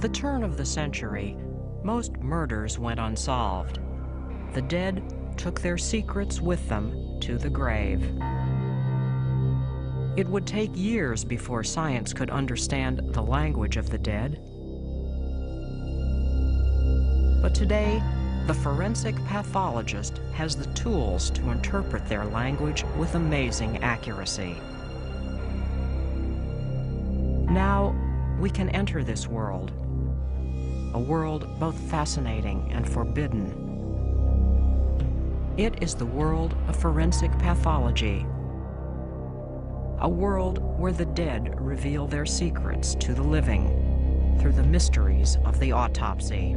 the turn of the century, most murders went unsolved. The dead took their secrets with them to the grave. It would take years before science could understand the language of the dead. But today, the forensic pathologist has the tools to interpret their language with amazing accuracy. Now, we can enter this world, a world both fascinating and forbidden. It is the world of forensic pathology, a world where the dead reveal their secrets to the living through the mysteries of the autopsy.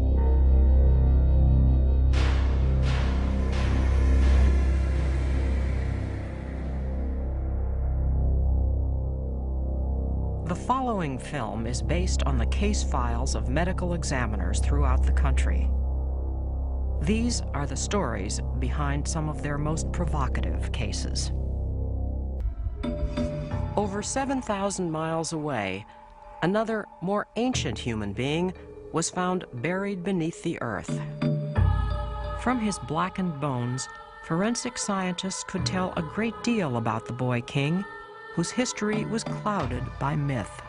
The following film is based on the case files of medical examiners throughout the country. These are the stories behind some of their most provocative cases. Over 7,000 miles away, another, more ancient human being was found buried beneath the earth. From his blackened bones, forensic scientists could tell a great deal about the boy king, whose history was clouded by myth.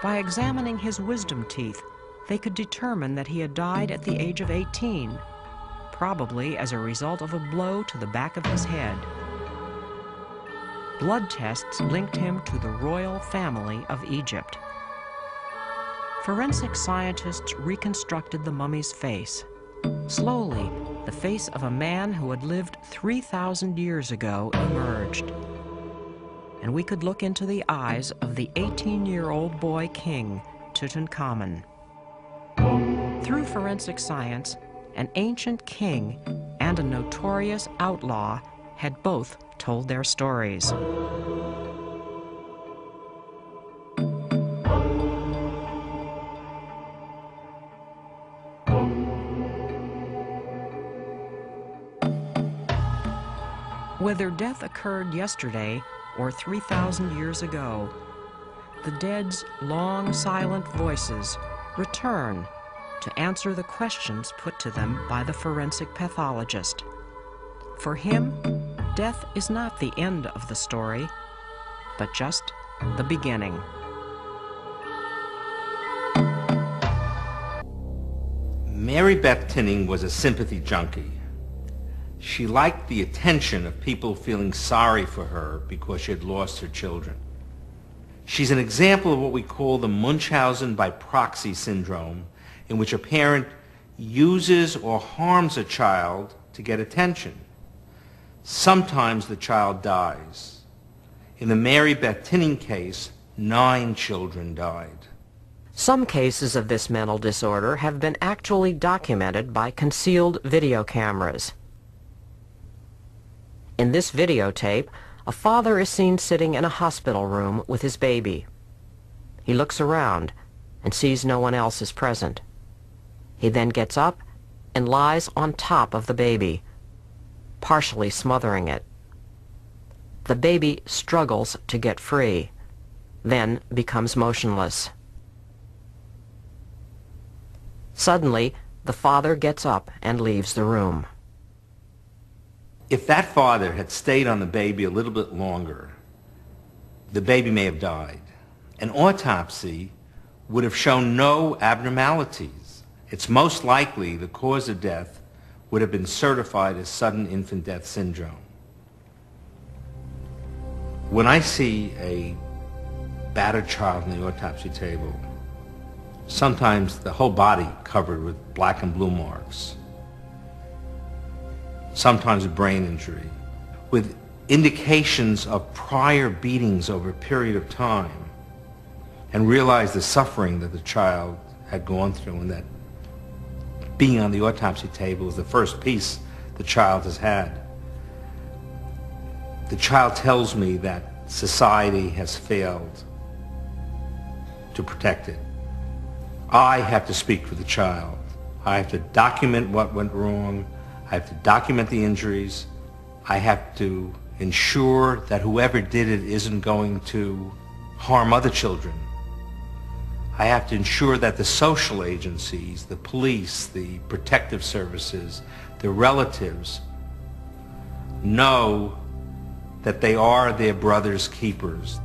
By examining his wisdom teeth, they could determine that he had died at the age of 18, probably as a result of a blow to the back of his head. Blood tests linked him to the royal family of Egypt. Forensic scientists reconstructed the mummy's face. Slowly, the face of a man who had lived 3,000 years ago emerged. And we could look into the eyes of the 18-year-old boy king, Tutankhamun. Through forensic science, an ancient king and a notorious outlaw had both told their stories. Whether death occurred yesterday or 3,000 years ago, the dead's long, silent voices return to answer the questions put to them by the forensic pathologist. For him, death is not the end of the story, but just the beginning. Mary Beth Tinning was a sympathy junkie. She liked the attention of people feeling sorry for her because she had lost her children. She's an example of what we call the Munchausen by proxy syndrome, in which a parent uses or harms a child to get attention. Sometimes the child dies. In the Mary Beth Tinning case, 9 children died. Some cases of this mental disorder have been actually documented by concealed video cameras. In this videotape, a father is seen sitting in a hospital room with his baby. He looks around and sees no one else is present. He then gets up and lies on top of the baby, partially smothering it. The baby struggles to get free, then becomes motionless. Suddenly, the father gets up and leaves the room. If that father had stayed on the baby a little bit longer, the baby may have died. An autopsy would have shown no abnormalities. It's most likely the cause of death would have been certified as sudden infant death syndrome. When I see a battered child on the autopsy table, sometimes the whole body covered with black and blue marks, sometimes a brain injury, with indications of prior beatings over a period of time, and realize the suffering that the child had gone through, and that being on the autopsy table is the first piece the child has had. The child tells me that society has failed to protect it. I have to speak for the child. I have to document what went wrong. I have to document the injuries. I have to ensure that whoever did it isn't going to harm other children. I have to ensure that the social agencies, the police, the protective services, the relatives know that they are their brother's keepers.